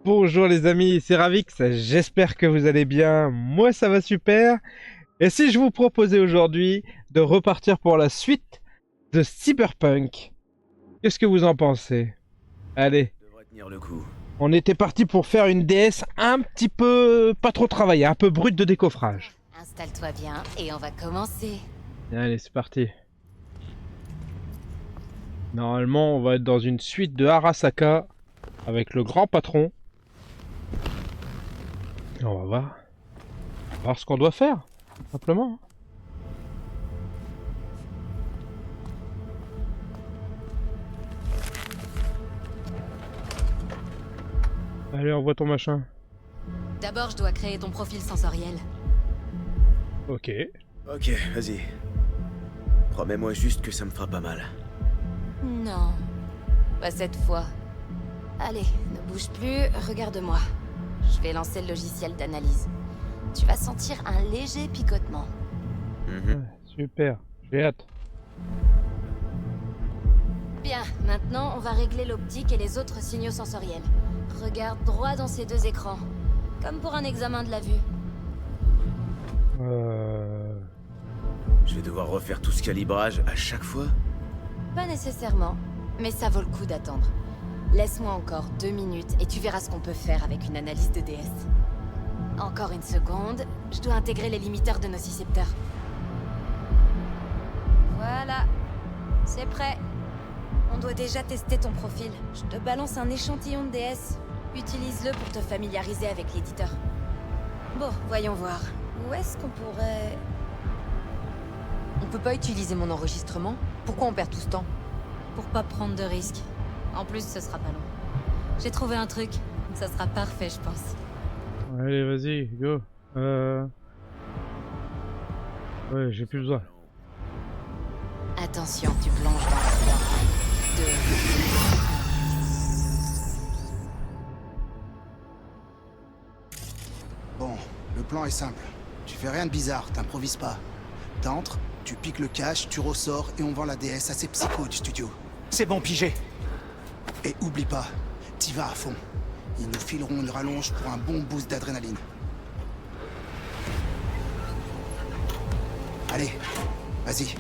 Bonjour les amis, c'est Ravix, j'espère que vous allez bien, moi ça va super. Et si je vous proposais aujourd'hui de repartir pour la suite de Cyberpunk, qu'est-ce que vous en pensez? Allez, Devrait tenir le coup. on était parti pour faire une DS un petit peu pas trop travaillée, un peu brute de décoffrage. Installe-toi bien et on va commencer. Allez, c'est parti. Normalement, on va être dans une suite de Arasaka avec le grand patron. On va voir ce qu'on doit faire, tout simplement. Allez, envoie ton machin. D'abord, je dois créer ton profil sensoriel. Ok. Ok, vas-y. Promets-moi juste que ça me fera pas mal. Non, pas cette fois. Allez, ne bouge plus, regarde-moi. Je vais lancer le logiciel d'analyse. Tu vas sentir un léger picotement. Ouais, super, j'ai hâte. Bien, maintenant on va régler l'optique et les autres signaux sensoriels. Regarde droit dans ces deux écrans, comme pour un examen de la vue. Je vais devoir refaire tout ce calibrage à chaque fois. Pas nécessairement, mais ça vaut le coup d'attendre. Laisse-moi encore 2 minutes et tu verras ce qu'on peut faire avec une analyse de DS. Encore une seconde, je dois intégrer les limiteurs de nocicepteurs. Voilà, c'est prêt. On doit déjà tester ton profil. Je te balance un échantillon de DS. Utilise-le pour te familiariser avec l'éditeur. Bon, voyons voir. Où est-ce qu'on pourrait... On peut pas utiliser mon enregistrement? Pourquoi on perd tout ce temps? Pour pas prendre de risques. En plus, ce sera pas long. J'ai trouvé un truc. Ça sera parfait, je pense. Allez, vas-y, go. Ouais, j'ai plus besoin. Attention, tu plonges dans 3, 2... Bon, le plan est simple. Tu fais rien de bizarre, t'improvises pas. T'entres, tu piques le cash, tu ressors et on vend la DS à ces psychos du studio. C'est bon, pigé. Et oublie pas, t'y vas à fond. Ils nous fileront une rallonge pour un bon boost d'adrénaline. Allez, vas-y.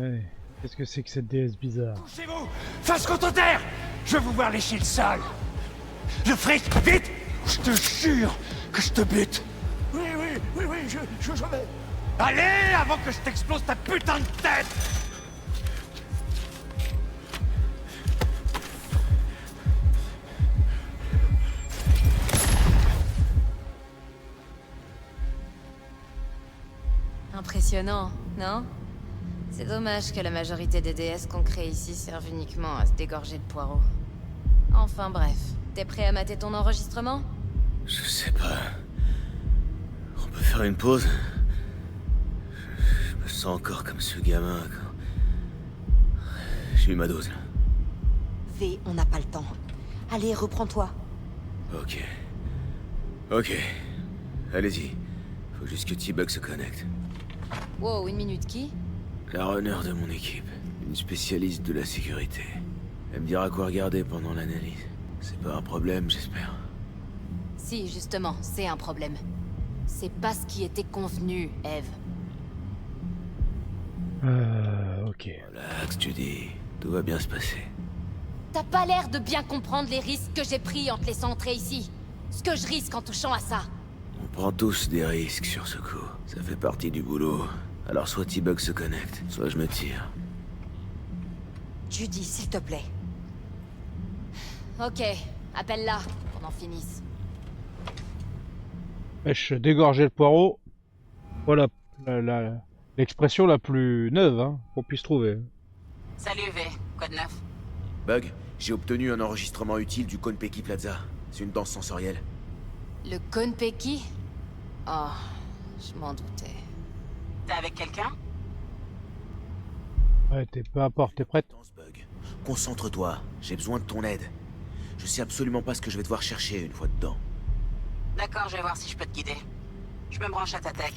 Ouais. Qu'est-ce que c'est que cette DS bizarre? Couchez-vous. Face contre terre. Je veux vous voir lécher le sol. Le fric, vite. Je te jure que je te bute. Oui, je vais. Allez, avant que je t'explose ta putain de tête. Impressionnant, non? C'est dommage que la majorité des DS qu'on crée ici servent uniquement à se dégorger de poireaux. Enfin bref, t'es prêt à mater ton enregistrement? Je sais pas. On peut faire une pause? Je me sens encore comme ce gamin quand... J'ai eu ma dose là. V, on n'a pas le temps. Allez, reprends-toi. Ok. Ok. Allez-y. Faut juste que T-Bug se connecte. Wow, 1 minute, qui? La runner de mon équipe. Une spécialiste de la sécurité. Elle me dira quoi regarder pendant l'analyse. C'est pas un problème, j'espère. Si, justement, c'est un problème. C'est pas ce qui était convenu, Eve. Ok. Relax, tu dis. Tout va bien se passer. T'as pas l'air de bien comprendre les risques que j'ai pris en te laissant entrer ici. Ce que je risque en touchant à ça. On prend tous des risques sur ce coup. Ça fait partie du boulot. Alors soit T-Bug se connecte, soit je me tire. Judy, s'il te plaît. Ok, appelle-la, qu'on en finisse. Wesh, dégorger le poireau. Voilà l'expression la plus neuve qu'on puisse trouver. Salut V, quoi de neuf? Bug, j'ai obtenu un enregistrement utile du Konpeki Plaza. C'est une danse sensorielle. Le Konpeki? Oh, je m'en doutais. T'es avec quelqu'un? Ouais, peu importe, t'es prête? Danse, Bug. Concentre-toi, j'ai besoin de ton aide. Je sais absolument pas ce que je vais devoir chercher une fois dedans. D'accord, je vais voir si je peux te guider. Je me branche à ta tech.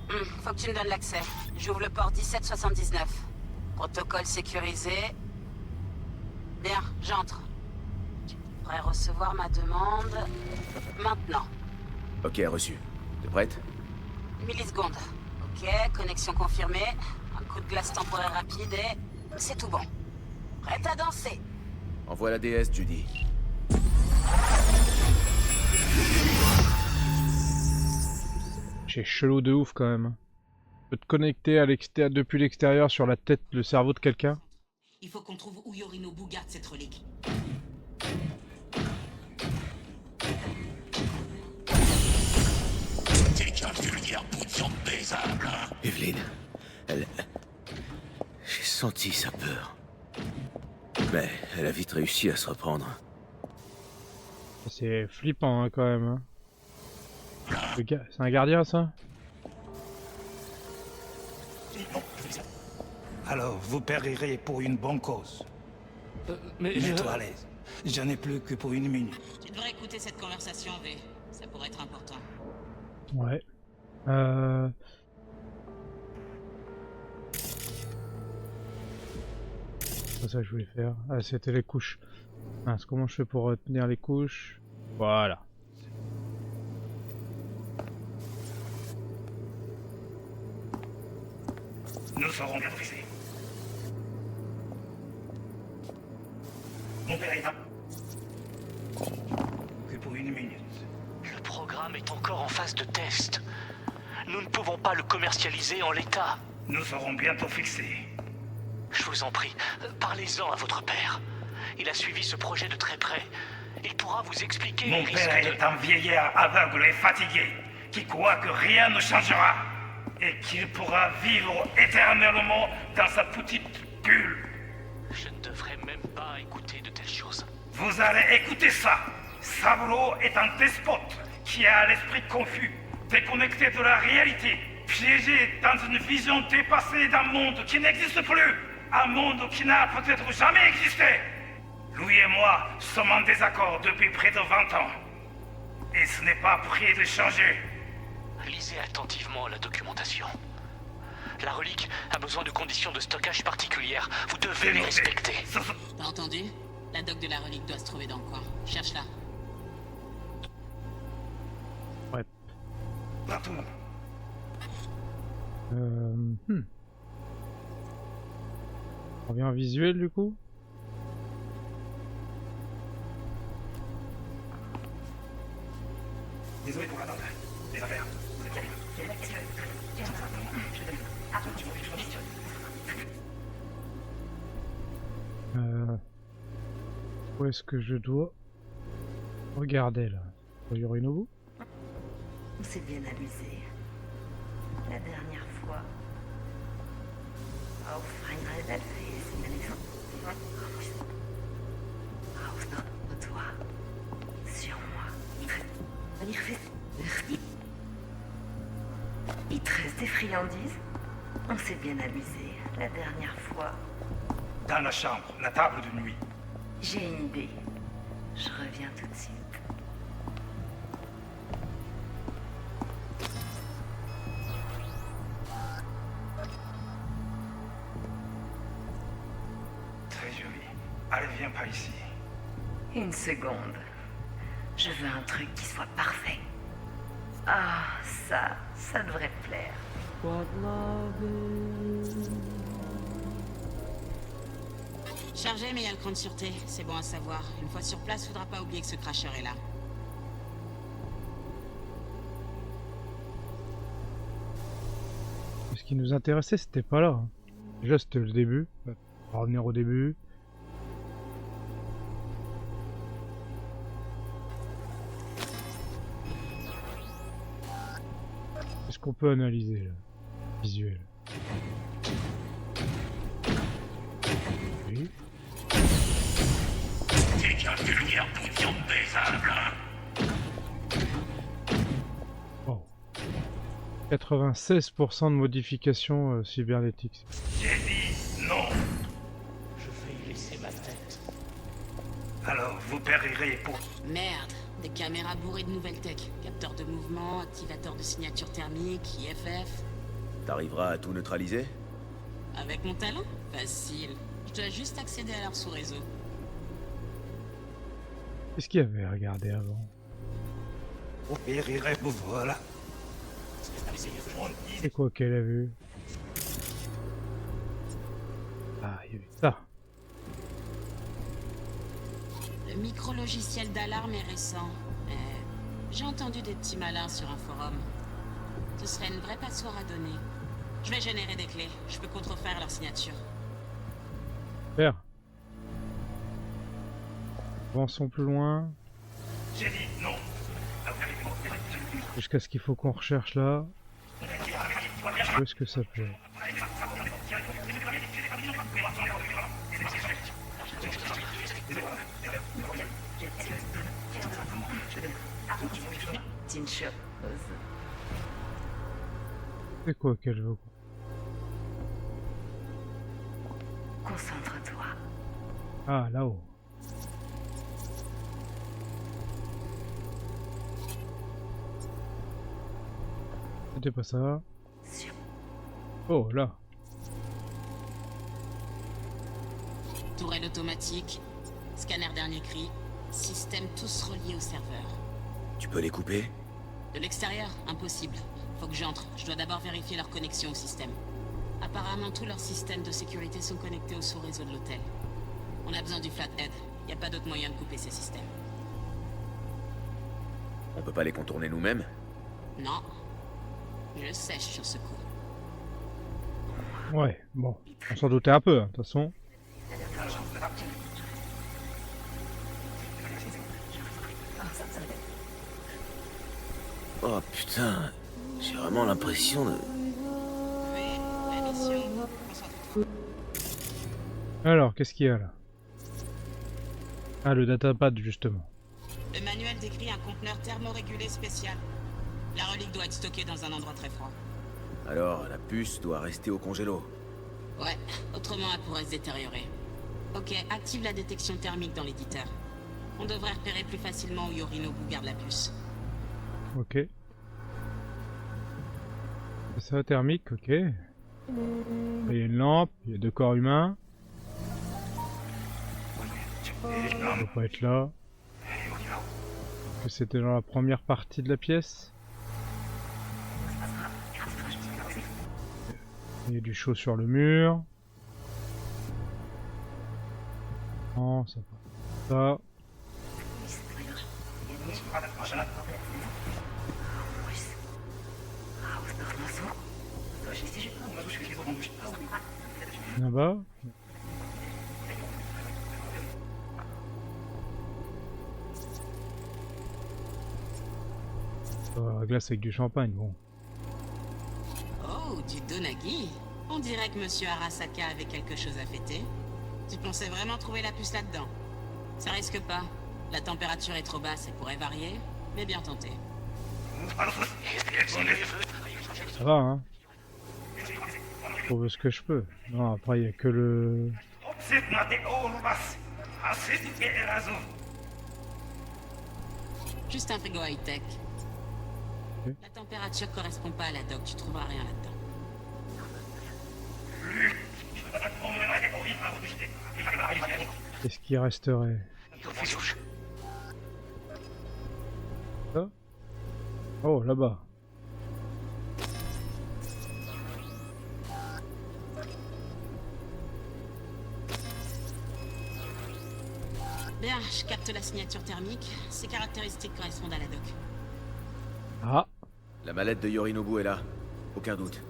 Faut que tu me donnes l'accès. J'ouvre le port 1779. Protocole sécurisé. Bien, j'entre. Tu devrais recevoir ma demande... maintenant. Ok, reçu. T'es prête? Millisecondes. Ok, connexion confirmée. Un coup de glace temporaire rapide et... c'est tout bon. Prête à danser. Envoie la DS, Judy. C'est chelou de ouf quand même. Tu peux te connecter à depuis l'extérieur sur la tête, le cerveau de quelqu'un. Il faut qu'on trouve où Yorinobu garde cette relique. T'es qu'un vulgaire bout de viande baisable, hein. Evelyn, elle... J'ai senti sa peur. Mais elle a vite réussi à se reprendre. C'est flippant hein, quand même. Hein. C'est un gardien ça? Alors, vous périrez pour une bonne cause. Mais Mets-toi à l'aise. J'en ai plus que pour une minute. Tu devrais écouter cette conversation, V. Ça pourrait être important. Ouais. C'est pas ça que je voulais faire. Ah, c'était les couches. Mince, comment je fais pour retenir les couches? Voilà. Nous serons bien fixés. Mon père est là. Que pour une minute. le programme est encore en phase de test. Nous ne pouvons pas le commercialiser en l'état. Nous serons bientôt fixés. Je vous en prie, parlez-en à votre père. Il a suivi ce projet de très près. Il pourra vous expliquer Mon les risques père de... est un vieillard aveugle et fatigué, qui croit que rien ne changera, et qu'il pourra vivre éternellement dans sa petite bulle. Je ne devrais même pas écouter de telles choses. Vous allez écouter ça. Saburo est un despote qui a l'esprit confus, déconnecté de la réalité, piégé dans une vision dépassée d'un monde qui n'existe plus, un monde qui n'a peut-être jamais existé. Lui et moi sommes en désaccord depuis près de 20 ans. Et ce n'est pas prêt de changer. Lisez attentivement la documentation. La relique a besoin de conditions de stockage particulières. Vous devez les respecter. T'as entendu? La doc de la relique doit se trouver dans le coin. Cherche-la. Ouais. Partout. On revient en visuel du coup. Désolé pour l'attente. Les affaires. C'est trop Où est-ce que je dois regarder là? Sur Yorinobu? On s'est bien amusé. La dernière fois. Auf einmal toi. Sur moi. Il te reste des friandises? On s'est bien amusé. La dernière fois. Dans la chambre, la table de nuit. J'ai une idée. Je reviens tout de suite. Très joli. Allez, viens par ici. Une seconde. Je veux un truc qui soit parfait. Ah, ça devrait te plaire. Chargé, mais il y a le cran de sûreté. C'est bon à savoir. Une fois sur place, faudra pas oublier que ce cracheur est là. Ce qui nous intéressait, c'était pas là. Hein. Déjà, c'était le début. On va revenir au début. Qu'est-ce qu'on peut analyser là? Visuel. Oui. T'es qu'un vulgaire bout de viande baisable, hein. Oh. 96% de modifications cybernétiques. J'ai dit non. Je vais y laisser ma tête. Alors, vous périrez pour... Merde. Des caméras bourrées de nouvelles tech. Capteur de mouvement, activateur de signature thermique, IFF. T'arriveras à tout neutraliser? Avec mon talent? Facile. Je dois juste accéder à leur sous-réseau. Qu'est-ce qu'il y avait à regarder avant? Voilà. C'est quoi qu'elle a vu? Ah, il y avait ça. Le micro-logiciel d'alarme est récent. Mais j'ai entendu des petits malins sur un forum. Ce serait une vraie passoire à donner. Je vais générer des clés. Je peux contrefaire leur signature. Super. Avançons plus loin. J'ai dit non. Jusqu'à ce qu'il faut qu'on recherche là. Où est-ce que ça peut? C'est une chose. C'est quoi qu'elle veut? Concentre-toi. Ah, là-haut. C'était pas ça. Sur Oh, là. Tourelle automatique, scanner dernier cri, système tous reliés au serveur. Tu peux les couper? De l'extérieur, impossible. Faut que j'entre. Je dois d'abord vérifier leur connexion au système. Apparemment, tous leurs systèmes de sécurité sont connectés au sous-réseau de l'hôtel. On a besoin du flathead. Y a pas d'autre moyen de couper ces systèmes. On peut pas les contourner nous-mêmes? Non. Je sèche sur ce coup. Ouais, bon. On s'en doutait un peu, hein, de toute façon. Oh putain, j'ai vraiment l'impression de... Oui, la mission. Concentre-toi. Alors, qu'est-ce qu'il y a là? Ah, le datapad, justement. Le manuel décrit un conteneur thermorégulé spécial. La relique doit être stockée dans un endroit très froid. Alors, la puce doit rester au congélo. Ouais, autrement elle pourrait se détériorer. Ok, active la détection thermique dans l'éditeur. On devrait repérer plus facilement où Yorinobu garde la puce. Ok. C'est ça, thermique, ok. Il y a une lampe, il y a 2 corps humains. Ça doit pas être là. Que c'était dans la première partie de la pièce. Il y a du chaud sur le mur. Non, ça pas. Ça. Là-bas. Glace avec du champagne, bon. Oh, du Donagi. On dirait que Monsieur Arasaka avait quelque chose à fêter. Tu pensais vraiment trouver la puce là-dedans? Ça risque pas. La température est trop basse et pourrait varier, mais bien tenté. Ça va, hein. Je trouve ce que je peux. Non, après, il n'y a que le... Juste un frigo high-tech. Ok. La température correspond pas à la doc, tu trouveras rien là-dedans. Qu'est-ce qui resterait? Ça? Oh, là-bas. Bien, je capte la signature thermique. Ces caractéristiques correspondent à la doc. Ah, La mallette de Yorinobu est là. Aucun doute.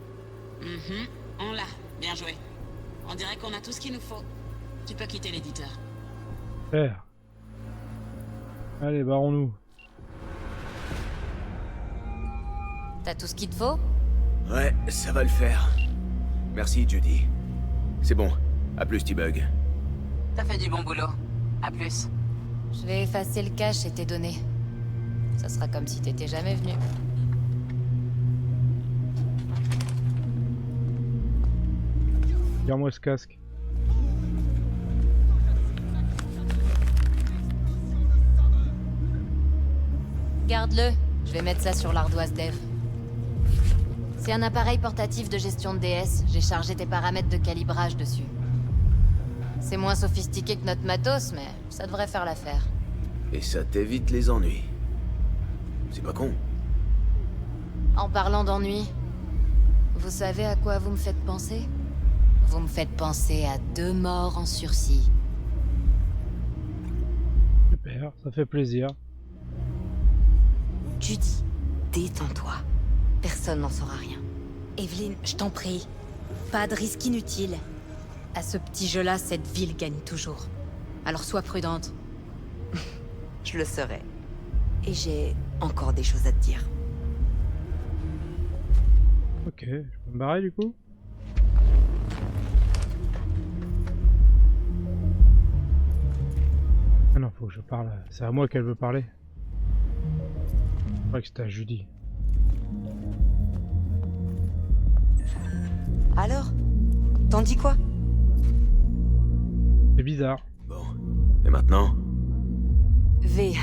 On l'a. Bien joué. On dirait qu'on a tout ce qu'il nous faut. Tu peux quitter l'éditeur. super. Allez, barrons-nous. T'as tout ce qu'il te faut? Ouais, ça va le faire. Merci, Judy. C'est bon. À plus, T-Bug. T'as fait du bon boulot. À plus. Je vais effacer le cache et tes données. Ça sera comme si t'étais jamais venu. Tire-moi ce casque. Garde-le. Je vais mettre ça sur l'ardoise dev. C'est un appareil portatif de gestion de DS. J'ai chargé tes paramètres de calibrage dessus. C'est moins sophistiqué que notre matos, mais ça devrait faire l'affaire. Et ça t'évite les ennuis. C'est pas con. En parlant d'ennui, vous savez à quoi vous me faites penser? Vous me faites penser à 2 morts en sursis. Super, ça fait plaisir. Judy, détends-toi. Personne n'en saura rien. Evelyn, je t'en prie. Pas de risque inutile. À ce petit jeu-là, cette ville gagne toujours. Alors sois prudente. Je le serai. Et j'ai encore des choses à te dire. Ok, je peux me barrer du coup? Ah non, faut que je parle. C'est à moi qu'elle veut parler. Je crois que c'était à Judy. Alors? T'en dis quoi? C'est bizarre. Bon. Et maintenant? V.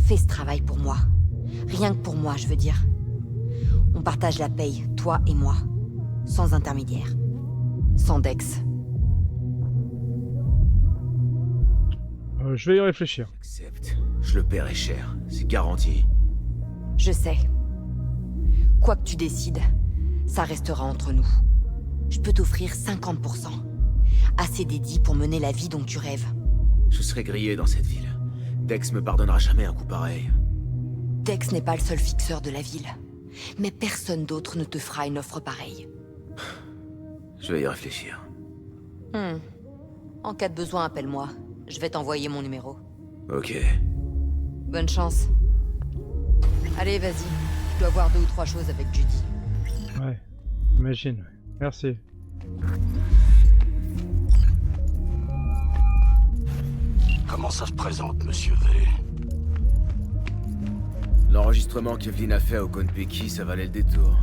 Fais ce travail pour moi. Rien que pour moi, je veux dire. On partage la paye, toi et moi. Sans intermédiaire. Sans Dex. Je vais y réfléchir. Accepte. Je le paierai cher. C'est garanti. Je sais. Quoi que tu décides, ça restera entre nous. Je peux t'offrir 50%. Assez dédié pour mener la vie dont tu rêves. Je serai grillé dans cette ville. Dex me pardonnera jamais un coup pareil. Dex n'est pas le seul fixeur de la ville. Mais personne d'autre ne te fera une offre pareille. Je vais y réfléchir. En cas de besoin, appelle-moi. Je vais t'envoyer mon numéro. Ok. Bonne chance. Allez, vas-y. Je dois voir 2 ou 3 choses avec Judy. Ouais, imagine. Ouais. Merci. Comment ça se présente, monsieur V? L'enregistrement qu'Evelyn a fait au Konpeki, ça valait le détour.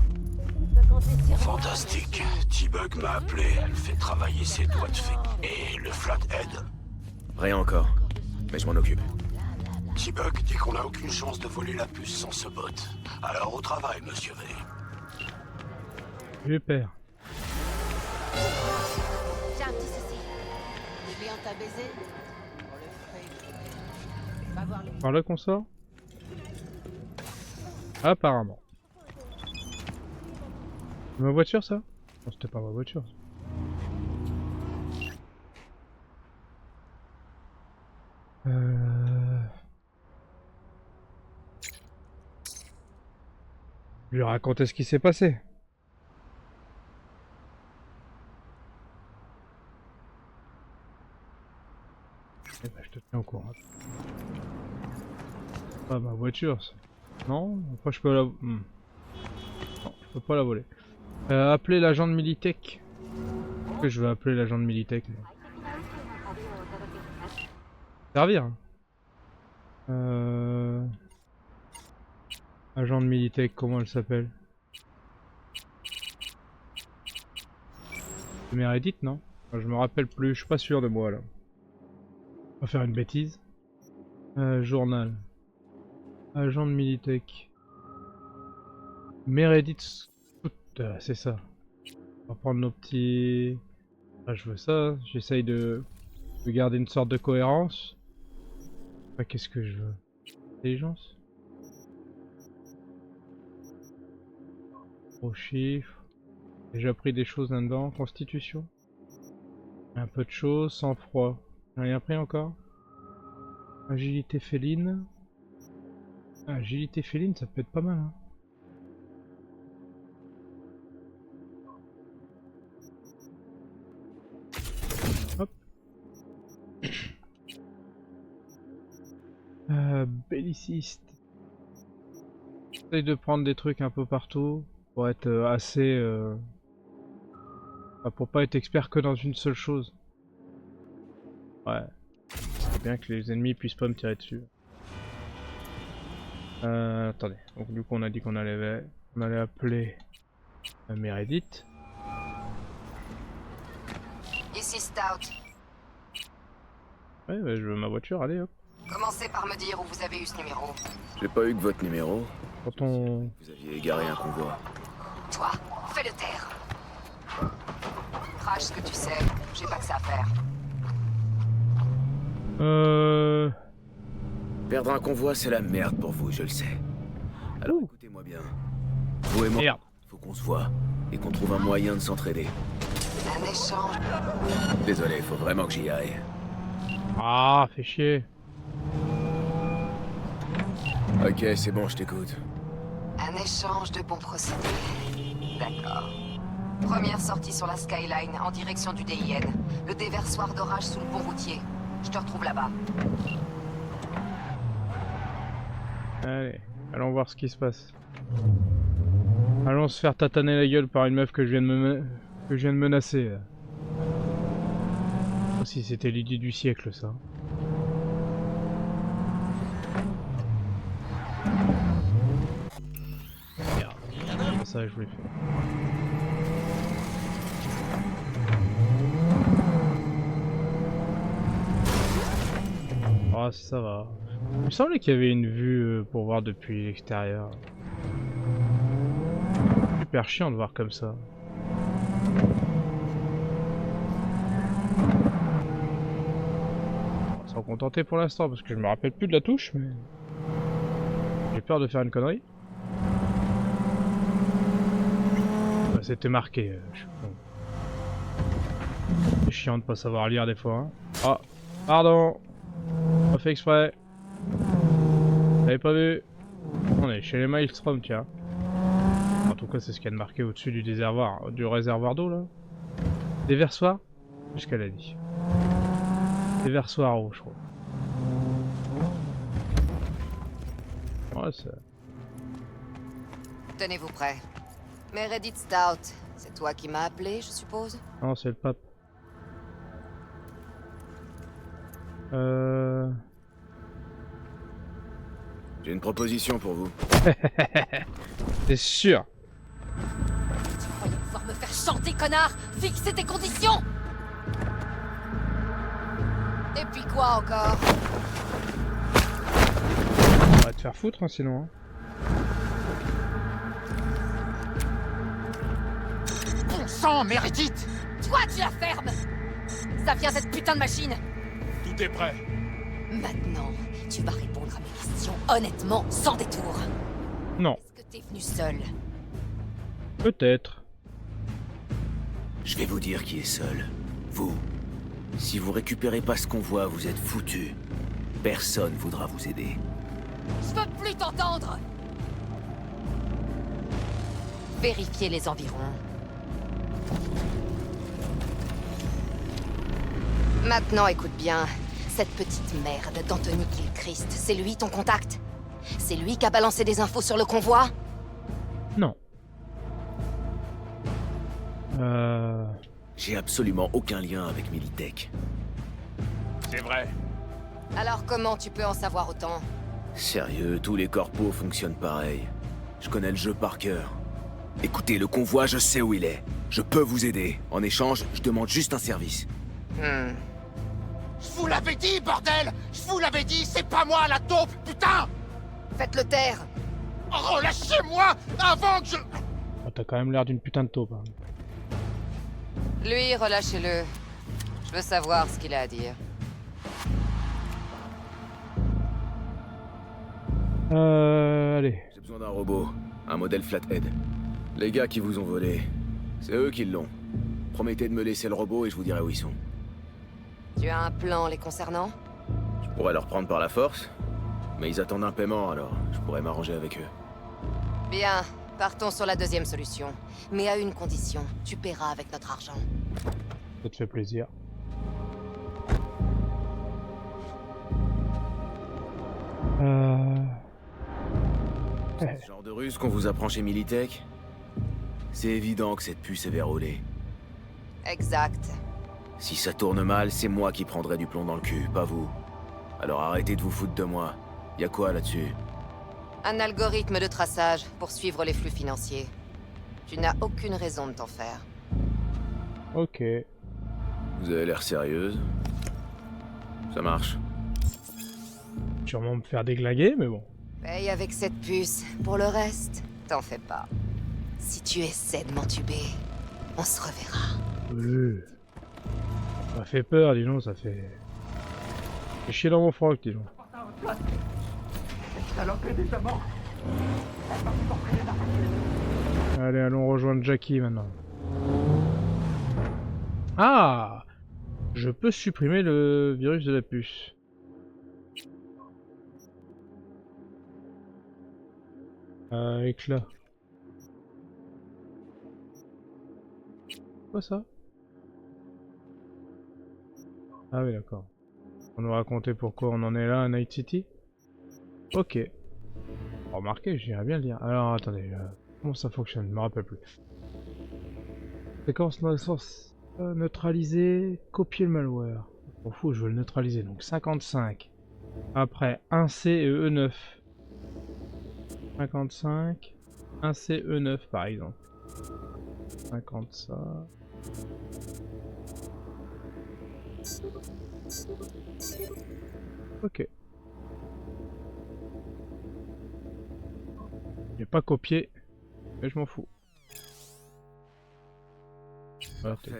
Fantastique. T-Bug m'a appelé, elle fait travailler ses doigts de fée. Et le flathead? Rien encore. Mais je m'en occupe. T-Bug dit qu'on n'a aucune chance de voler la puce sans ce bot. Alors au travail, monsieur V. Super. J'ai un petit souci. Le client t'a baisé? Va voir les... Par là qu'on sort? Apparemment. Ma voiture ça? Non, c'était pas ma voiture. Je lui raconter ce qui s'est passé. Eh ben, je te tiens au courant. Pas ma voiture ça. Non, après je peux la... Non, je peux pas la voler. Appeler l'agent de Militech. Est-ce que je vais appeler l'agent de Militech moi. Servir hein. Agent de Militech, comment elle s'appelle? C'est Meredith, non? Enfin, je me rappelle plus, je suis pas sûr de moi là. On va faire une bêtise. Journal. Agent de Militech. Meredith, c'est ça. On va prendre nos petits... Ah, je veux ça, j'essaye de garder une sorte de cohérence. Ah, qu'est-ce que je veux? Intelligence? Gros chiffre. Déjà pris des choses là-dedans. Constitution. Un peu de choses. Sang-froid. J'ai rien pris encore. Agilité féline. Agilité féline, ça peut être pas mal. Hein. Hop. Belliciste. J'essaye de prendre des trucs un peu partout pour être assez... Enfin, pour pas être expert que dans une seule chose. Ouais. C'est bien que les ennemis puissent pas me tirer dessus. Attendez. Donc du coup on a dit qu'on allait appeler Meredith. Ici Stout. Ouais, je veux ma voiture, allez hop. Commencez par me dire où vous avez eu ce numéro. J'ai pas eu que votre numéro. Quand on... Vous aviez égaré un convoi. Toi, fais-le taire. Crache ce que tu sais, j'ai pas que ça à faire. Perdre un convoi, c'est la merde pour vous, je le sais. Alors écoutez-moi bien. Vous et moi, Merde. faut qu'on se voit et qu'on trouve un moyen de s'entraider. Un échange. Désolé, faut vraiment que j'y aille. Ah, fait chier. Ok, c'est bon, je t'écoute. Un échange de bons procédés. D'accord. Première sortie sur la Skyline, en direction du DIN. Le déversoir d'orage sous le pont routier. Je te retrouve là-bas. Allez, allons voir ce qui se passe. Allons se faire tataner la gueule par une meuf que je viens de menacer. Oh, si c'était l'idée du siècle, ça. Merde. Ça, je voulais faire. Ah, ça va. Il me semblait qu'il y avait une vue pour voir depuis l'extérieur. Super chiant de voir comme ça. On va s'en contenter pour l'instant parce que je me rappelle plus de la touche, mais j'ai peur de faire une connerie. Bah, c'était marqué. Je suis con. C'est chiant de pas savoir lire des fois. Hein. Ah, pardon. Pas fait exprès. J'avais pas vu. On est chez les Maelstrom, tiens. En tout cas, c'est ce qu'il y a de marqué au-dessus du réservoir d'eau là. Déversoir? C'est ce qu'elle a dit. Déversoir eau, je crois. Ouais, ça. Tenez-vous prêts. Meredith Stout, c'est toi qui m'as appelé, je suppose? Non, c'est le pape. J'ai une proposition pour vous. C'est sûr. Tu croyais pouvoir me faire chanter, connard? Fixez tes conditions! Et puis quoi encore? On va te faire foutre, hein, sinon. Hein. Bon sang, Meredith! Toi, tu la fermes! Ça vient cette putain de machine! Tout est prêt. Maintenant, tu vas répondre à mes questions honnêtement, sans détour. Non. Est-ce que t'es venu seul? Peut-être. Je vais vous dire qui est seul. Vous. Si vous récupérez pas ce convoi, vous êtes foutus. Personne voudra vous aider. Je veux plus t'entendre! Vérifiez les environs. Maintenant, écoute bien. Cette petite merde d'Anthony Gilchrist, c'est lui ton contact? C'est lui qui a balancé des infos sur le convoi? Non. J'ai absolument aucun lien avec Militech. C'est vrai. Alors comment tu peux en savoir autant? Sérieux, tous les corpos fonctionnent pareil. Je connais le jeu par cœur. Écoutez, le convoi, je sais où il est. Je peux vous aider. En échange, je demande juste un service. Je vous l'avais dit, bordel! Je vous l'avais dit, c'est pas moi la taupe, putain! Faites-le taire! Oh, lâchez-moi avant que je... Oh, t'as quand même l'air d'une putain de taupe. Hein. Lui, relâchez-le. Je veux savoir ce qu'il a à dire. Allez. J'ai besoin d'un robot. Un modèle Flathead. Les gars qui vous ont volé, c'est eux qui l'ont. Promettez de me laisser le robot et je vous dirai où ils sont. Tu as un plan les concernant? Je pourrais leur prendre par la force, mais ils attendent un paiement alors je pourrais m'arranger avec eux. Bien, partons sur la deuxième solution. Mais à une condition, tu paieras avec notre argent. Ça te fait plaisir. C'est ce genre de ruse qu'on vous apprend chez Militech? C'est évident que cette puce est verrouillée. Exact. Si ça tourne mal, c'est moi qui prendrai du plomb dans le cul, pas vous. Alors arrêtez de vous foutre de moi. Y a quoi là-dessus? Un algorithme de traçage pour suivre les flux financiers. Tu n'as aucune raison de t'en faire. Ok. Vous avez l'air sérieuse. Ça marche. Sûrement me faire déglinguer, mais bon. Paye avec cette puce. Pour le reste, t'en fais pas. Si tu essaies de m'entuber, on se reverra. Ça fait peur, dis donc, ça fait... J'ai chier dans mon froc, dis donc. Allez, allons rejoindre Jackie maintenant. Ah! Je peux supprimer le virus de la puce. Éclat. Quoi ça? Ah oui, d'accord. On nous raconter pourquoi on en est là à Night City? Ok. Remarquez, j'irais bien le dire. Alors attendez, comment ça fonctionne? Je me rappelle plus. Séquence neutraliser, copier le malware. On fout, je veux le neutraliser. Donc 55. Après 1C et E9. 55. 1C E9 par exemple. 50 ça. Ok. Il n'est pas copié, mais je m'en fous. Parfait.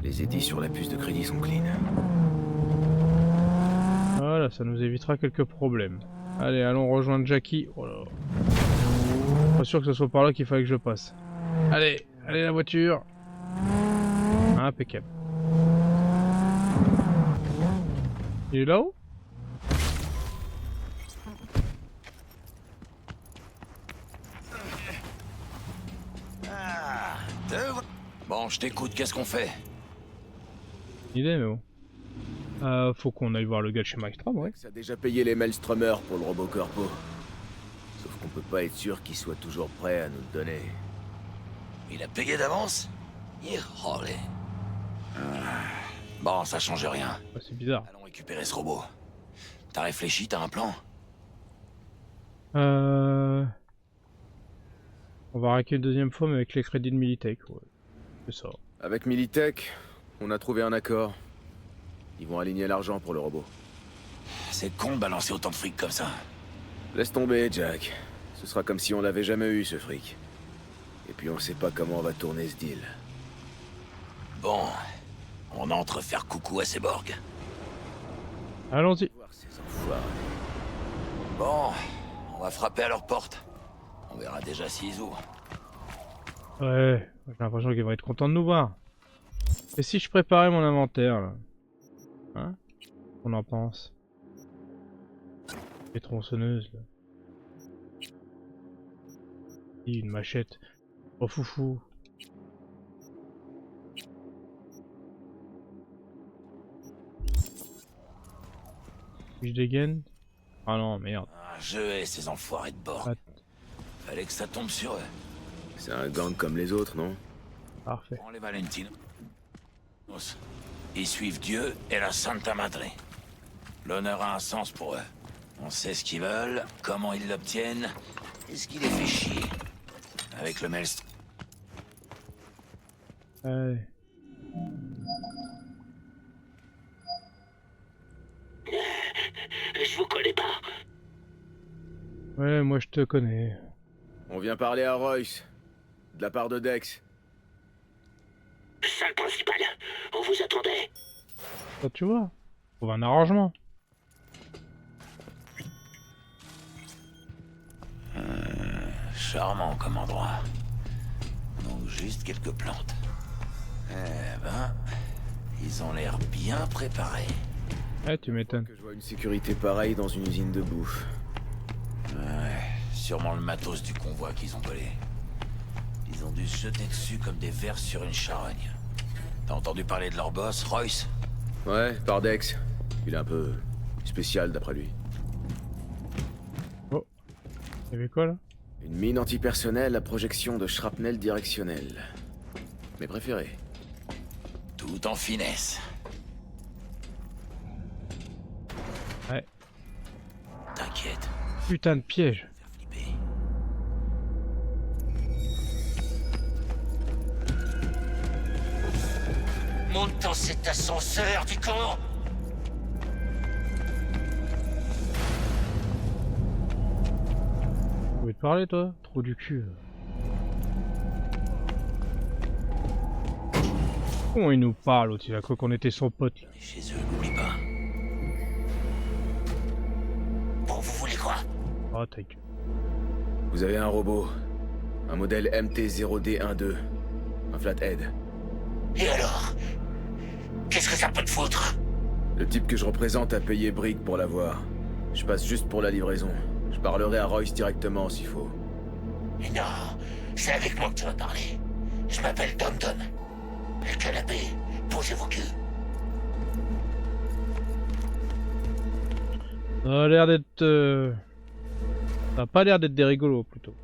Les édits sur la puce de crédit sont clean. Voilà, ça nous évitera quelques problèmes. Allez, allons rejoindre Jackie. Oh là. Pas sûr que ce soit par là qu'il fallait que je passe. Allez, allez la voiture. Impeccable. Il est là-haut? Bon, je t'écoute, qu'est-ce qu'on fait? Idée, mais bon. Faut qu'on aille voir le gars de chez Maelstrom, ouais. Ça a déjà payé les Maelstromers pour le robot corpo. Sauf qu'on peut pas être sûr qu'il soit toujours prêt à nous le donner. Il a payé d'avance? Bon, ça change rien. Ouais, c'est bizarre. Allons récupérer ce robot. T'as réfléchi, t'as un plan? On va raquer une deuxième fois, mais avec les crédits de Militech, ouais. C'est ça. Avec Militech, on a trouvé un accord. Ils vont aligner l'argent pour le robot. C'est con de balancer autant de fric comme ça. Laisse tomber, Jack. Ce sera comme si on l'avait jamais eu, ce fric. Et puis on sait pas comment on va tourner ce deal. Bon, on entre faire coucou à ces borgs. Allons-y. Voir ces enfoirés. Bon, on va frapper à leur porte. On verra déjà s'ils ouvrent. Ouais, j'ai l'impression qu'ils vont être contents de nous voir. Et si je préparais mon inventaire, là? Hein? On en pense? Les tronçonneuses, là. Une machette. Oh foufou. Je dégaine? Ah non, merde. Ah, je hais ces enfoirés de bords. Fallait que ça tombe sur eux. C'est un gang comme les autres, non? Parfait. Prends les Valentines. Ils suivent Dieu et la Santa Madre. L'honneur a un sens pour eux. On sait ce qu'ils veulent, comment ils l'obtiennent, et ce qui les fait chier. Avec le Maelstrom. Allez. Je vous connais pas. Ouais, moi je te connais. On vient parler à Royce. De la part de Dex. Salle principale, on vous attendait. Ça, tu vois, trouve un arrangement. Charmant comme endroit. Donc juste quelques plantes. Eh ben, ils ont l'air bien préparés. Ouais, tu m'étonnes. Que je vois une sécurité pareille dans une usine de bouffe. Ouais, sûrement le matos du convoi qu'ils ont volé. Ils ont dû se jeter dessus comme des vers sur une charogne. T'as entendu parler de leur boss, Royce? Ouais, par Dex. Il est un peu spécial d'après lui. Oh. Y'avait quoi là? Une mine antipersonnelle à projection de shrapnel directionnel. Mes préférés. Tout en finesse. Ouais. T'inquiète. Putain de piège. Faire flipper. Monte dans cet ascenseur, du con. parler toi? Trop du cul. Comment il nous parle l'autre? Il a cru qu'on était son pote. Là. Chez eux, n'oublie pas. Bon, vous voulez quoi? Oh ta gueule. Vous avez un robot. Un modèle MT-0D12. Un flathead. Et alors? Qu'est-ce que ça peut te foutre? Le type que je représente a payé Brick pour l'avoir. Je passe juste pour la livraison. Je parlerai à Royce directement s'il faut. Mais non, c'est avec moi que tu vas parler. Je m'appelle Dom Dom. Le canapé, posez vos culs. Ça a l'air d'être... Ça a pas l'air d'être des rigolos plutôt.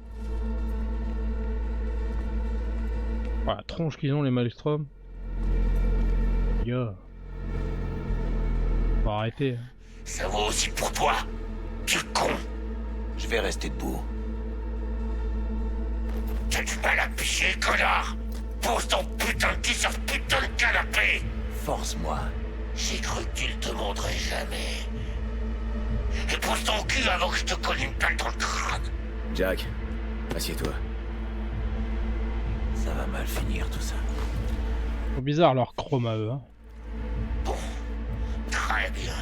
Oh, la tronche qu'ils ont les Maelstrom. Yo. Faut arrêter. Ça vaut aussi pour toi, tu con. Je vais rester debout. T'as du mal à picher, connard. Pose ton putain de cul sur ce putain de canapé. Force-moi. J'ai cru que tu le demanderais jamais. Et pose ton cul avant que je te colle une balle dans le crâne. Jack, assieds-toi. Ça va mal finir tout ça. C'est bizarre leur chrome à eux. Hein. Bon, très bien.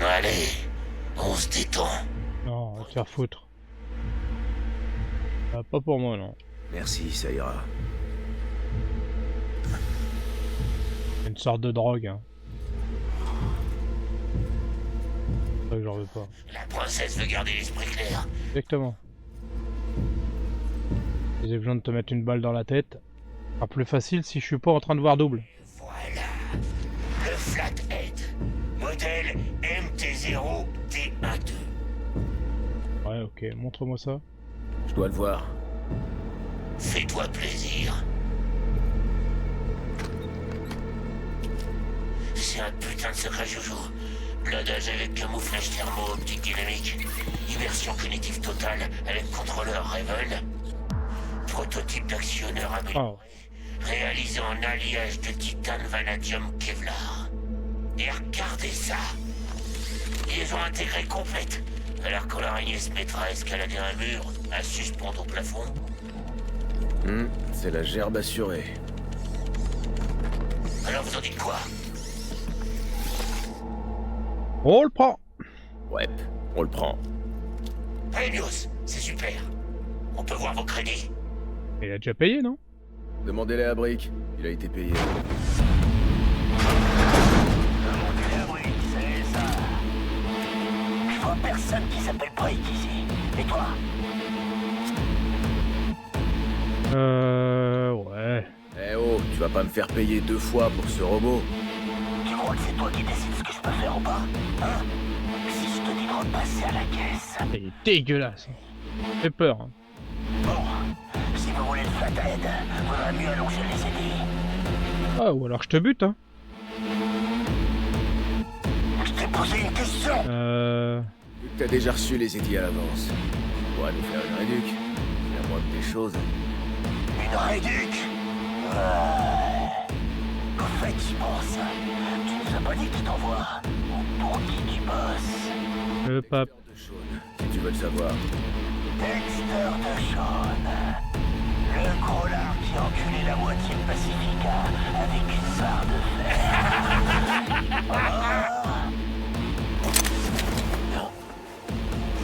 Allez, on se détend. Non, on va te faire foutre. Ah, pas pour moi non. Merci, ça ira. C'est une sorte de drogue. Hein. C'est ça que j'en veux pas. La princesse veut garder l'esprit clair. Exactement. Si j'ai besoin de te mettre une balle dans la tête, ce sera plus facile si je suis pas en train de voir double. Voilà. Le Flathead. Modèle MT-0D12. Ouais, ok, montre-moi ça. Je dois le voir. Fais-toi plaisir. C'est un putain de secret joujou. Blindage avec camouflage thermo, optique dynamique. Immersion cognitive totale avec contrôleur Raven. Prototype d'actionneur amélioré. Oh. Réalisé en alliage de titane, vanadium, Kevlar. Et regardez ça. Liaison intégrée complète. Alors quand l'araignée se mettra à escalader un mur, à suspendre au plafond. C'est la gerbe assurée. Alors vous en dites quoi? On le prend. Ouais, on le prend. Hey news, c'est super. On peut voir vos crédits? Il a déjà payé, non? Demandez-les à Brick. Il a été payé. Demandez-les à Brick, c'est ça. Je vois personne qui s'appelle Brick ici. Et toi? Ouais. Eh oh, tu vas pas me faire payer 2 fois pour ce robot. Tu crois que c'est toi qui décides ce que je peux faire ou pas? Hein? Si je te dis de repasser à la caisse. Il est dégueulasse. Fait peur. Hein. Bon, si vous voulez le Flathead, vaudrait mieux allonger les aidés. Ah, ou alors je te bute, hein. Je t'ai posé une question. Vu que t'as déjà reçu les édits à l'avance, tu pourras nous faire une réduc. C'est la moindre des choses. Une réduc? Ouais. Au fait, j'y pense. Tu nous as pas dit qui t'envoie. Ou pour qui tu bosses. Le pape. De Shaun, si tu veux le savoir. Dexter de Shaun. Le gros lard qui a enculé la moitié de Pacifica avec une barre de fer. Non.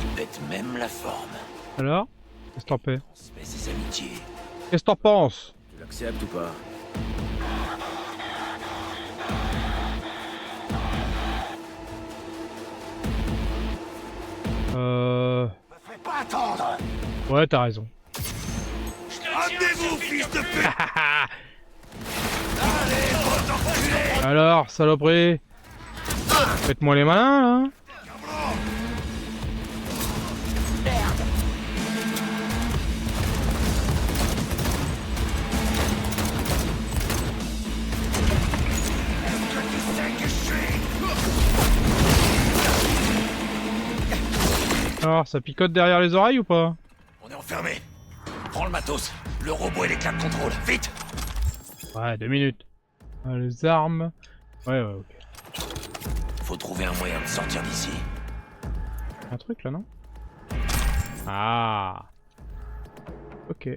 Il pète même la forme. Alors? Qu'est-ce que t'en fais? On se met ses amitiés. Qu'est-ce que t'en penses? Tu l'acceptes ou pas? Me fais pas attendre. Ouais, t'as raison. Ramenez-vous, fils de pute. Alors, saloperie. Faites-moi les malins, là. Alors, ça picote derrière les oreilles ou pas? On est enfermé. Prends le matos, le robot et les clés de contrôle, vite. Ouais, 2 minutes. Ah, les armes. Ouais, ok. Faut trouver un moyen de sortir d'ici. Un truc là, non? Ah. Ok.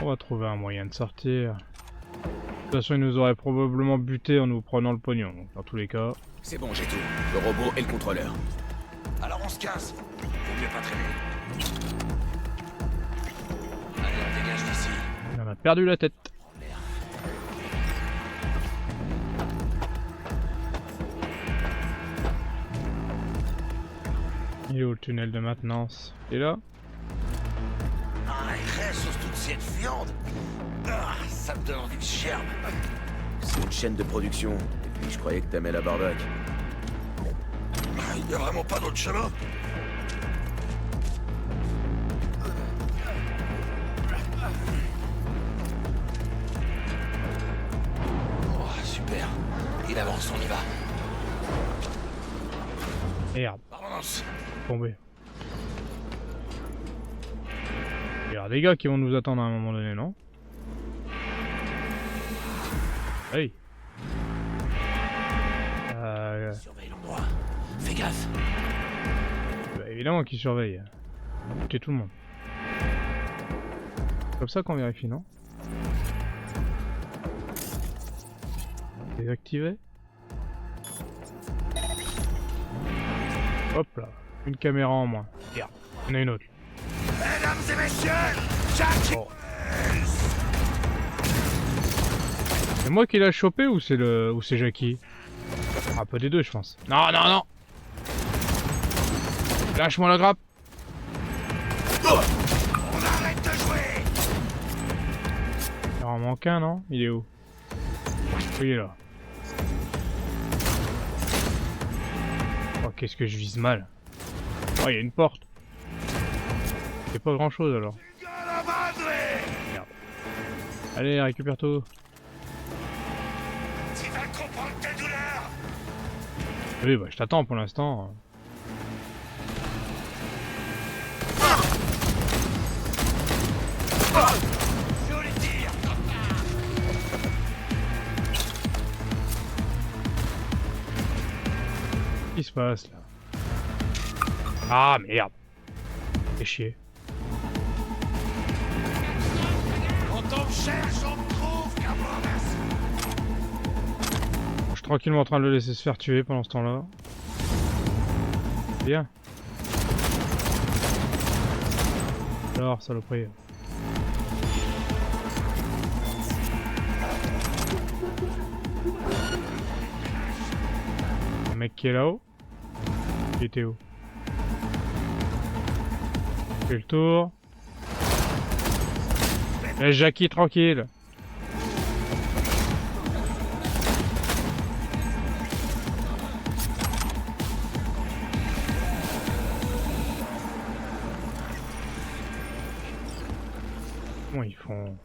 On va trouver un moyen de sortir. De toute façon, ils nous auraient probablement buté en nous prenant le pognon. Donc, dans tous les cas... C'est bon, j'ai tout. Le robot et le contrôleur. Alors on se casse. Vaut mieux pas traîner. Allez, on dégage d'ici. Il en a perdu la tête. Il est où le tunnel de maintenance? Il est là? Ah, il reste sur toute cette viande. Ah, ça me donne envie de germe. C'est une chaîne de production. Et puis je croyais que t'aimais la barbaque. Il y a vraiment pas d'autre chemin. Oh, super. Il avance, on y va. Merde, Avance. tombé. Il y a des gars qui vont nous attendre à un moment donné, non? Hey. Surveille l'endroit. Fais gaffe. Bah, évidemment qu'ils surveillent. Buter tout le monde. Comme ça qu'on vérifie, non? Désactiver. Hop là, une caméra en moins. Regarde, il y en a une autre. Mesdames et messieurs, Jack. Oh. C'est moi qui l'ai chopé ou c'est Jackie? Un peu des deux, je pense. Non, non, non. Lâche-moi la grappe. On arrête de jouer. Il en manque un, non? Il est où? Il est là. Oh, qu'est-ce que je vise mal. Oh, il y a une porte. C'est pas grand chose alors. Merde. Allez, récupère tout. Tu vas comprendre ta douleur. Oui, bah je t'attends pour l'instant. Joli tir. Qu'est-ce qui se passe là? Ah merde. Fais chier. Quand on me cherche, on me trouve, cabrones. Je suis tranquillement en train de le laisser se faire tuer pendant ce temps-là. Bien. Alors, saloperie. Le mec qui est là-haut. Il était où? Fais le tour. Laisse Jackie tranquille. Comment ils font?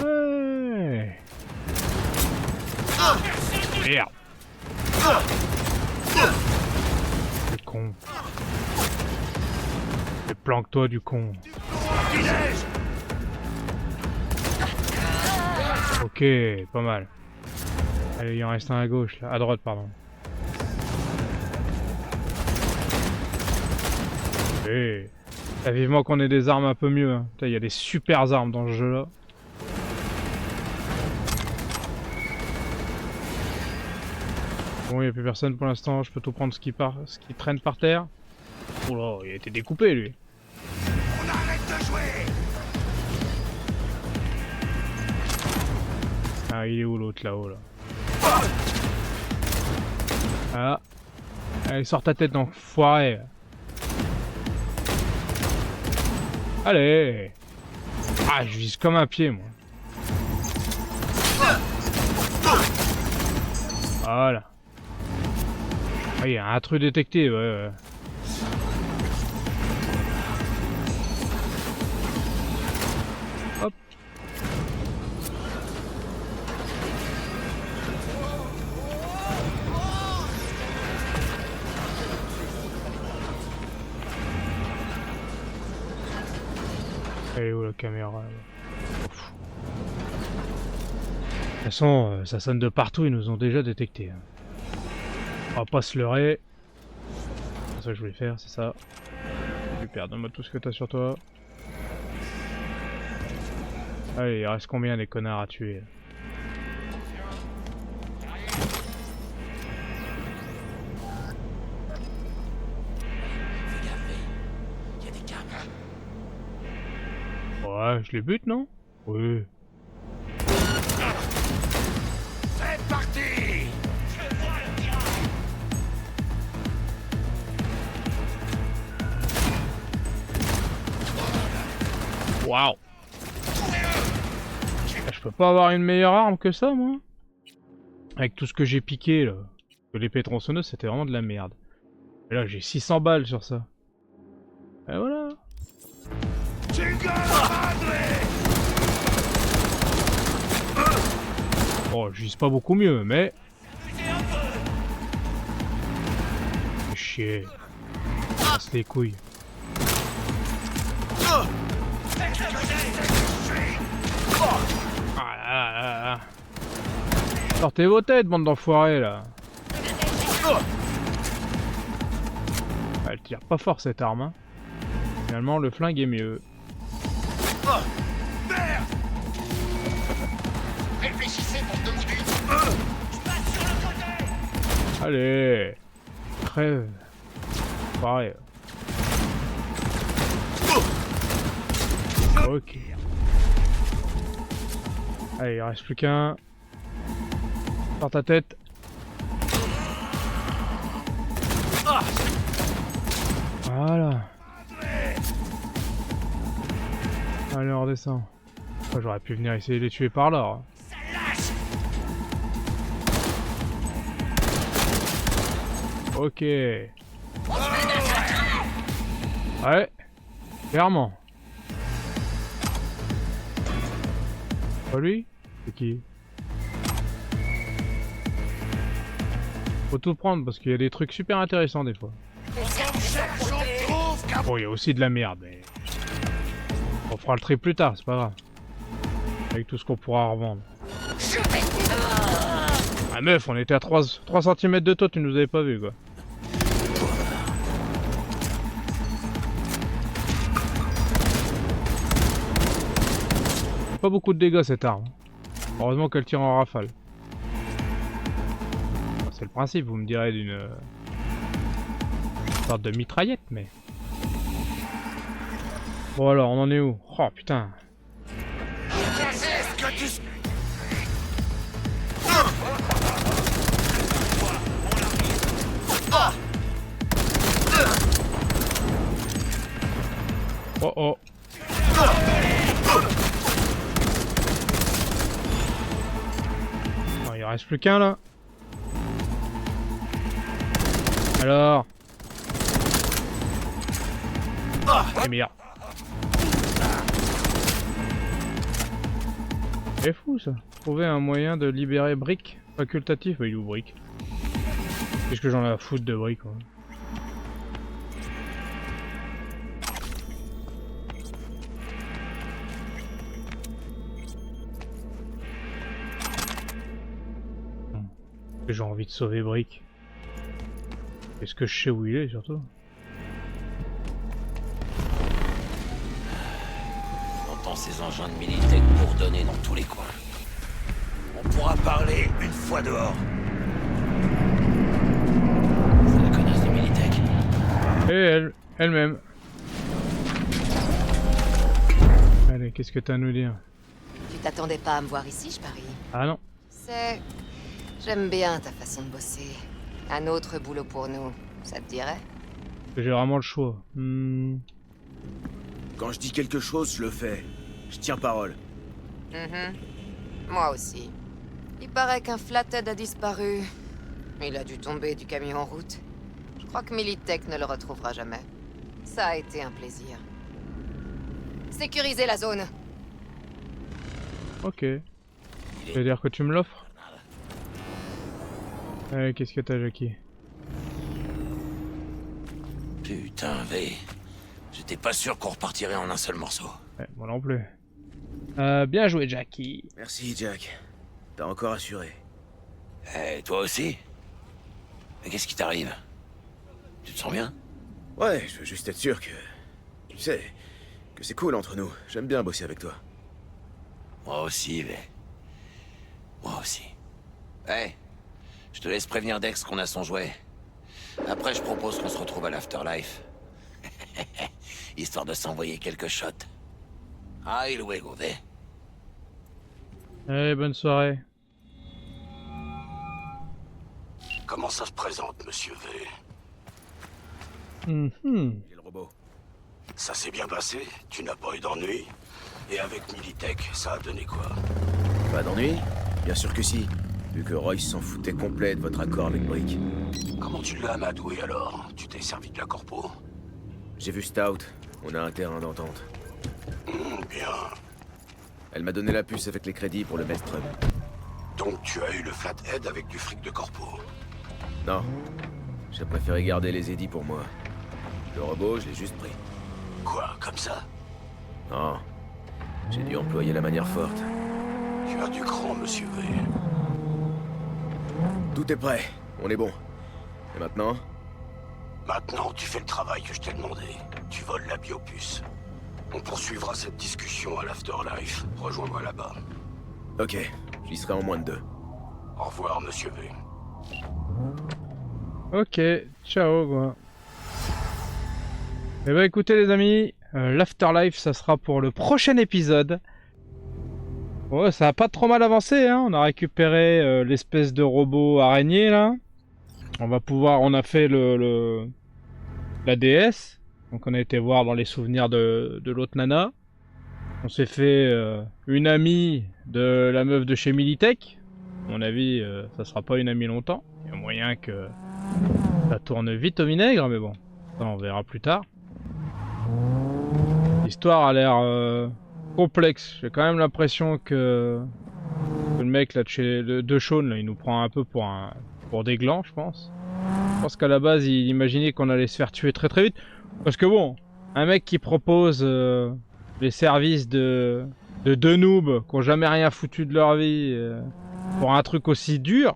Ouais. Merde. Le con. Mais planque-toi du con. Ok, pas mal. Allez, il en reste un à gauche là. À droite, pardon. Et vivement qu'on ait des armes un peu mieux. Hein. Il y a des super armes dans ce jeu là. Bon, il n'y a plus personne pour l'instant. Je peux tout prendre ce qui traîne par terre. Oh là, il a été découpé lui. On arrête de jouer. Ah, il est où l'autre là-haut là? Ah. Allez, sors ta tête d'enfoiré. Allez. Ah, je vise comme un pied moi. Voilà. Ah, il y a un intrus détecté, ouais. Hop. Elle est où la caméra là? Ouf. De toute façon, ça sonne de partout, ils nous ont déjà détectés. On va pas se leurrer. C'est ça que je voulais faire, c'est ça. Super, donne-moi tout ce que t'as sur toi. Allez, il reste combien des connards à tuer? Ouais, je les bute, non? Oui. C'est parti! Waouh! Je peux pas avoir une meilleure arme que ça, moi? Avec tout ce que j'ai piqué, là. Que l'épée tronçonneuse, c'était vraiment de la merde. Et là, j'ai 600 balles sur ça. Et voilà. Oh, je vise pas beaucoup mieux, mais... Chier. Casse les couilles. Ah là là là. Sortez vos têtes, bande d'enfoirés, là. Elle tire pas fort, cette arme, hein. Finalement, le flingue est mieux. Réfléchissez pour te mouiller. Allez. Crève. Pareil. Ok. Allez, il reste plus qu'un. Sors ta tête. Voilà. Allez, on redescend. Oh, j'aurais pu venir essayer de les tuer par là. Ok. Ouais. Clairement. Pas lui? C'est qui? Faut tout prendre parce qu'il y a des trucs super intéressants des fois. Bon, il y a aussi de la merde, mais... On fera le tri plus tard, c'est pas grave. Avec tout ce qu'on pourra revendre. Ah meuf, on était à 3 cm de toi, tu nous avais pas vu quoi. Pas beaucoup de dégâts cette arme. Heureusement qu'elle tire en rafale. C'est le principe, vous me direz, d'une sorte de mitraillette, mais... Bon alors, on en est où? Oh putain. Oh oh. Bon, il reste plus qu'un là. Alors. C'est bien. C'est fou ça. Trouver un moyen de libérer Brick facultatif. Bah, il est où Brick? Qu'est-ce que j'en ai à foutre de Brick quoi. J'ai envie de sauver Brick. Est-ce que je sais où il est surtout? J'entends ces engins de Militech bourdonner dans tous les coins. On pourra parler une fois dehors. C'est la connasse de Militech. Et elle-même. Allez, qu'est-ce que t'as à nous dire? Tu t'attendais pas à me voir ici, je parie. Ah non. C'est... J'aime bien ta façon de bosser. Un autre boulot pour nous, ça te dirait? J'ai vraiment le choix. Quand je dis quelque chose, je le fais. Je tiens parole. Moi aussi. Il paraît qu'un flathead a disparu. Il a dû tomber du camion en route. Je crois que Militech ne le retrouvera jamais. Ça a été un plaisir. Sécurisez la zone. Ok. C'est-à-dire que tu me l'offres? Allez, qu'est-ce que t'as, Jackie? Putain, V. J'étais pas sûr qu'on repartirait en un seul morceau. Ouais, moi non plus. Bien joué, Jackie. Merci, Jack. T'as encore assuré. Eh, toi aussi? Mais qu'est-ce qui t'arrive? Tu te sens bien? Ouais, je veux juste être sûr que... Tu sais, que c'est cool entre nous. J'aime bien bosser avec toi. Moi aussi, mais... Moi aussi. Eh, je te laisse prévenir Dex qu'on a son jouet. Après, je propose qu'on se retrouve à l'Afterlife. Histoire de s'envoyer quelques shots. Ahí luego, ve. Allez, bonne soirée. Comment ça se présente, monsieur V? Mhm. J'ai le robot. Ça s'est bien passé? Tu n'as pas eu d'ennui? Et avec Militech, ça a donné quoi? Pas d'ennui? Bien sûr que si. Vu que Royce s'en foutait complet de votre accord avec Brick. Comment tu l'as amadoué alors? Tu t'es servi de la corpo? J'ai vu Stout. On a un terrain d'entente. Bien. Elle m'a donné la puce avec les crédits pour le Maelstrom. Donc tu as eu le Flathead avec du fric de corpo? Non. J'ai préféré garder les édits pour moi. Le robot, je l'ai juste pris. Quoi, comme ça? Non. J'ai dû employer la manière forte. Tu as du cran, monsieur V. Tout est prêt. On est bon. Et maintenant? Maintenant, tu fais le travail que je t'ai demandé. Tu voles la biopuce. On poursuivra cette discussion à l'Afterlife. Rejoins-moi là-bas. Ok. J'y serai en moins de 2. Au revoir, monsieur V. Ok, ciao quoi. Eh ben écoutez les amis, l'Afterlife ça sera pour le prochain épisode. Ouais, ça a pas trop mal avancé, hein. On a récupéré l'espèce de robot araignée là. On va pouvoir, on a fait la DS. Donc on a été voir dans les souvenirs de l'autre nana. On s'est fait une amie de la meuf de chez Militech. À mon avis, ça sera pas une amie longtemps. Il y a moyen que ça tourne vite au vinaigre, mais bon, ça on verra plus tard. L'histoire a l'air complexe. J'ai quand même l'impression que le mec là de Sean, là, il nous prend un peu pour des glands, je pense. Je pense qu'à la base, il imaginait qu'on allait se faire tuer très très vite. Parce que bon, un mec qui propose les services de deux noobs qui ont jamais rien foutu de leur vie pour un truc aussi dur,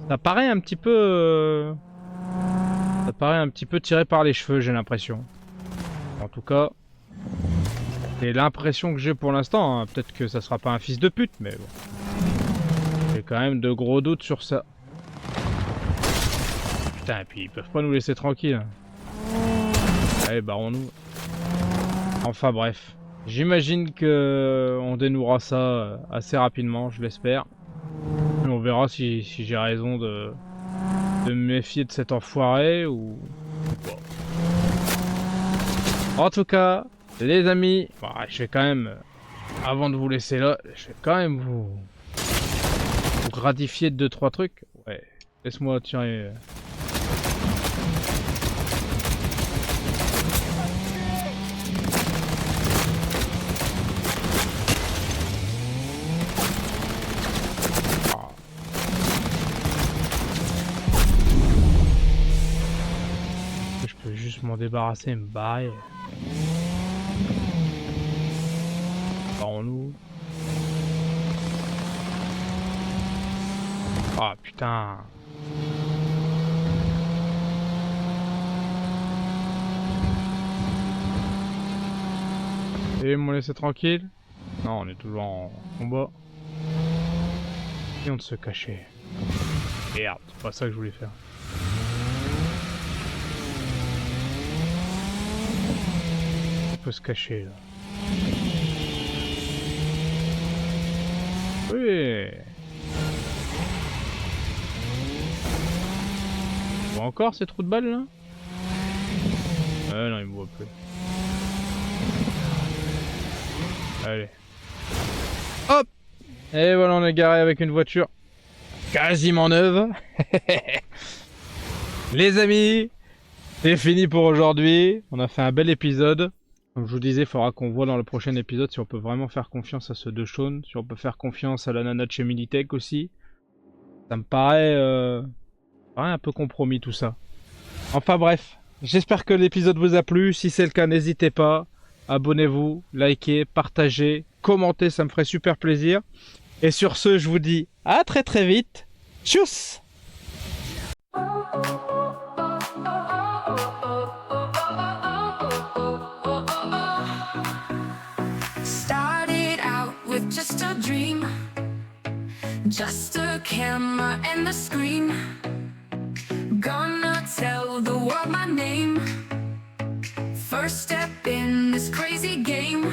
ça paraît un petit peu... ça paraît un petit peu tiré par les cheveux, j'ai l'impression. En tout cas, c'est l'impression que j'ai pour l'instant. Hein. Peut-être que ça sera pas un fils de pute, mais bon. J'ai quand même de gros doutes sur ça. Putain, et puis ils peuvent pas nous laisser tranquilles. Allez, barrons-nous. Enfin bref. J'imagine que on dénouera ça assez rapidement, je l'espère. Et on verra si j'ai raison de me méfier de cet enfoiré ou... Bon. En tout cas, les amis, bon, je vais quand même, avant de vous laisser là, je vais quand même vous gratifier de 2-3 trucs. Ouais, laisse-moi tirer... Juste m'en débarrasser et me barrer. Barrons-nous. Ah putain. Et m'ont laissé tranquille. Non, on est toujours en combat. Et on de se cacher. Merde, c'est pas ça que je voulais faire. Peut se cacher là. Oui. Il voit encore ces trous de balles là? Non, il me voit plus. Allez. Hop. Et voilà, on est garé avec une voiture quasiment neuve. Les amis, c'est fini pour aujourd'hui. On a fait un bel épisode. Comme je vous disais, il faudra qu'on voit dans le prochain épisode si on peut vraiment faire confiance à ceux de Sean, si on peut faire confiance à la nana de chez Militech aussi. Ça me paraît un peu compromis tout ça. Enfin bref, j'espère que l'épisode vous a plu. Si c'est le cas, n'hésitez pas abonnez-vous, likez, partagez, commentez, ça me ferait super plaisir. Et sur ce, je vous dis à très très vite. Tchuss! Started out with just a dream, just a camera and the screen. Gonna tell the world my name. First step in this crazy game.